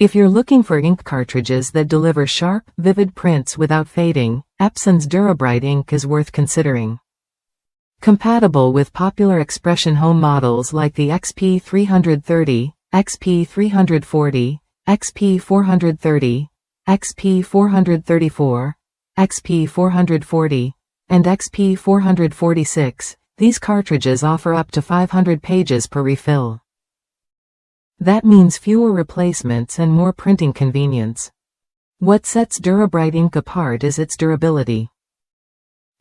If you're looking for ink cartridges that deliver sharp, vivid prints without fading, Epson's DURABrite ink is worth considering. Compatible with popular expression home models like the XP330, XP340, XP430, XP434, XP440, and XP446, these cartridges offer up to 500 pages per refill. That means fewer replacements and more printing convenience. What sets DURABrite ink apart is its durability.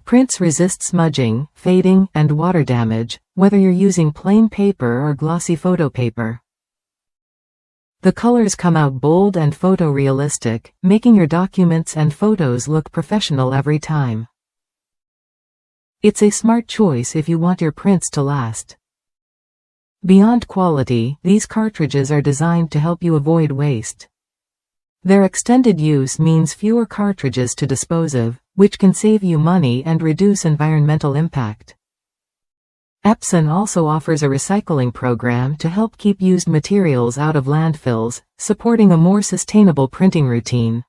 Prints resist smudging, fading, and water damage, whether you're using plain paper or glossy photo paper. The colors come out bold and photorealistic, making your documents and photos look professional every time. It's a smart choice if you want your prints to last. Beyond quality, these cartridges are designed to help you avoid waste. Their extended use means fewer cartridges to dispose of, which can save you money and reduce environmental impact. Epson also offers a recycling program to help keep used materials out of landfills, supporting a more sustainable printing routine.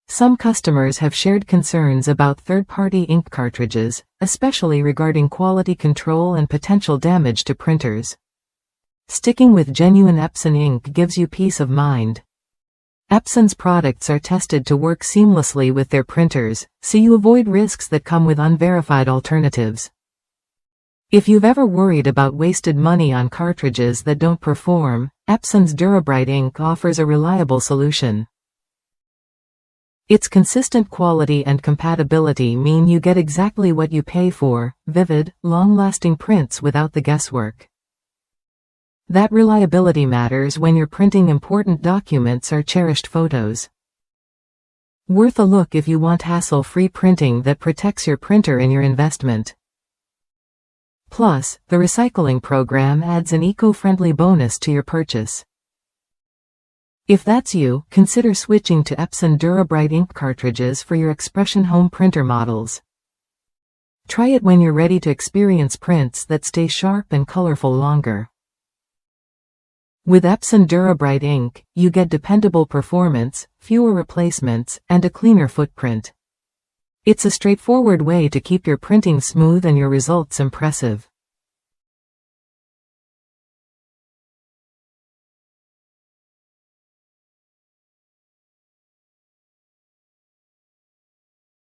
Some customers have shared concerns about third-party ink cartridges, especially regarding quality control and potential damage to printers. Sticking with genuine Epson ink gives you peace of mind. Epson's products are tested to work seamlessly with their printers, so you avoid risks that come with unverified alternatives. If you've ever worried about wasted money on cartridges that don't perform, Epson's DURABrite ink offers a reliable solution. Its consistent quality and compatibility mean you get exactly what you pay for: vivid, long-lasting prints without the guesswork. That reliability matters when you're printing important documents or cherished photos. Worth a look if you want hassle-free printing that protects your printer and your investment. Plus, the recycling program adds an eco-friendly bonus to your purchase. If that's you, consider switching to Epson DURABrite ink cartridges for your expression home printer models. Try it when you're ready to experience prints that stay sharp and colorful longer. With Epson DURABrite ink, you get dependable performance, fewer replacements, and a cleaner footprint. It's a straightforward way to keep your printing smooth and your results impressive.